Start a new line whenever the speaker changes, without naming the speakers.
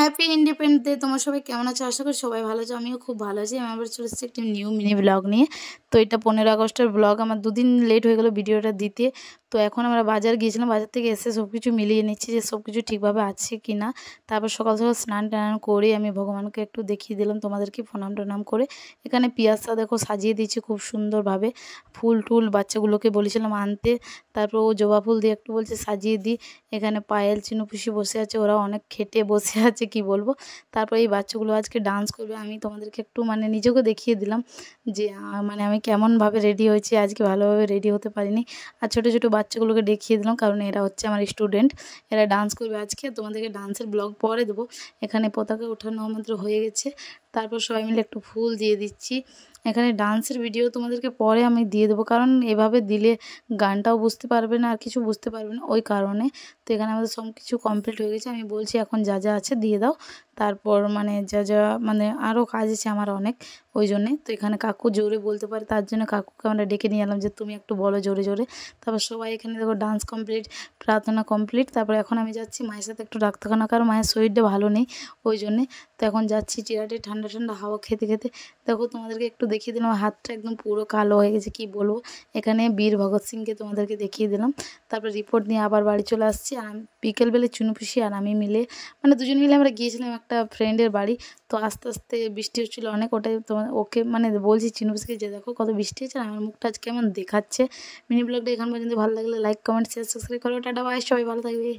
Happy independence day. তোমার সবাই কেমন আছো? আশা করি সবাই ভালো আছো। আমিও খুব ভালো আছি। আমি আবার চলে এসেছি একটি নিউ মিনি ব্লগ নিয়ে। তো এটা 15 আগস্টের ব্লগ। আমার দুদিন লেট হয়ে গেল ভিডিওটা দিতে। তো এখন আমরা বাজার গিয়েছিলাম, বাজার থেকে এসে সব কিছু মিলিয়ে নিচ্ছি যে সব কিছু ঠিকভাবে আছে কি না। তারপর সকাল সকাল স্নান টান করে আমি ভগবানকে একটু দেখিয়ে দিলাম তোমাদেরকে প্রণাম টনাম করে। এখানে পিয়াজটা দেখো সাজিয়ে দিয়েছি খুব সুন্দরভাবে। ফুল টুল বাচ্চাগুলোকে বলেছিলাম আনতে। তারপর ও জবা ফুল দিয়ে একটু বলছে সাজিয়ে দিই। এখানে পায়েল চিনু পিসি বসে আছে, ওরা অনেক খেটে বসে আছে কি বলবো। তারপর এই বাচ্চাগুলো আজকে ডান্স করবে, আমি তোমাদেরকে একটু মানে নিজেকে দেখিয়ে দিলাম যে মানে আমি কেমনভাবে রেডি হয়েছি। আজকে ভালোভাবে রেডি হতে পারিনি। আর ছোটো ছোটো বাচ্চাগুলোকে দেখিয়ে দিলাম, কারণ এরা হচ্ছে আমার স্টুডেন্ট, এরা ডান্স করবে আজকে। তোমাদেরকে ডান্সের ব্লগ পরে দেবো। এখানে পতাকা ওঠানো আমাদের হয়ে গেছে। তারপর সবাই মিলে একটু ফুল দিয়ে দিচ্ছি। এখানে ডান্সের ভিডিও তোমাদেরকে পরে আমি দিয়ে দেবো, কারণ এভাবে দিলে গানটাও বুঝতে পারবে না আর কিছু বুঝতে পারবে না, ওই কারণে। তো এখানে আমাদের সব কিছু কমপ্লিট হয়ে গেছে। আমি বলছি এখন যা যা আছে দিয়ে দাও। তারপর মানে যা যা মানে আরও কাজ আছে আমার অনেক, ওই জন্যে। তো এখানে কাকু জোরে বলতে পারে, তার জন্য কাকুকে আমরা ডেকে নিয়ে এলাম যে তুমি একটু বলো জোরে জোরে। তারপর সবাই এখানে দেখো ডান্স কমপ্লিট, প্রার্থনা কমপ্লিট। তারপর এখন আমি যাচ্ছি মায়ের সাথে একটু ডাক্তারখানা, কারণ মায়ের শরীরটা ভালো নেই, ওই জন্যে। তো এখন যাচ্ছি চিরাটে ঠান্ডা ঠান্ডা হাওয়া খেতে খেতে। দেখো তোমাদেরকে একটু দেখিয়ে দিলাম, হাতটা একদম পুরো কালো হয়ে গেছে কি বলবো। এখানে বীর ভগৎ সিংকে তোমাদেরকে দেখিয়ে দিলাম। তারপর রিপোর্ট নিয়ে আবার বাড়ি চলে আসছি। আর আমি বিকেলবেলা চুনু পিসি আর আমি মিলে মানে দুজন মিলে আমরা গিয়েছিলাম একটা ফ্রেন্ডের বাড়ি। তো আস্তে আস্তে বৃষ্টি হচ্ছিলো অনেক, ওটাই তোমার ওকে মানে বলছি চিনু পিসিকে যে দেখো কত বৃষ্টি হচ্ছে, আর আমার মুখটা আজ কেমন দেখাচ্ছে। মিনি ব্লগটা এখান পর্যন্ত ভালো লাগলে লাইক কমেন্ট শেয়ার সাবস্ক্রাইব করো। টাটা বাই, সবাই ভালো থাকবে।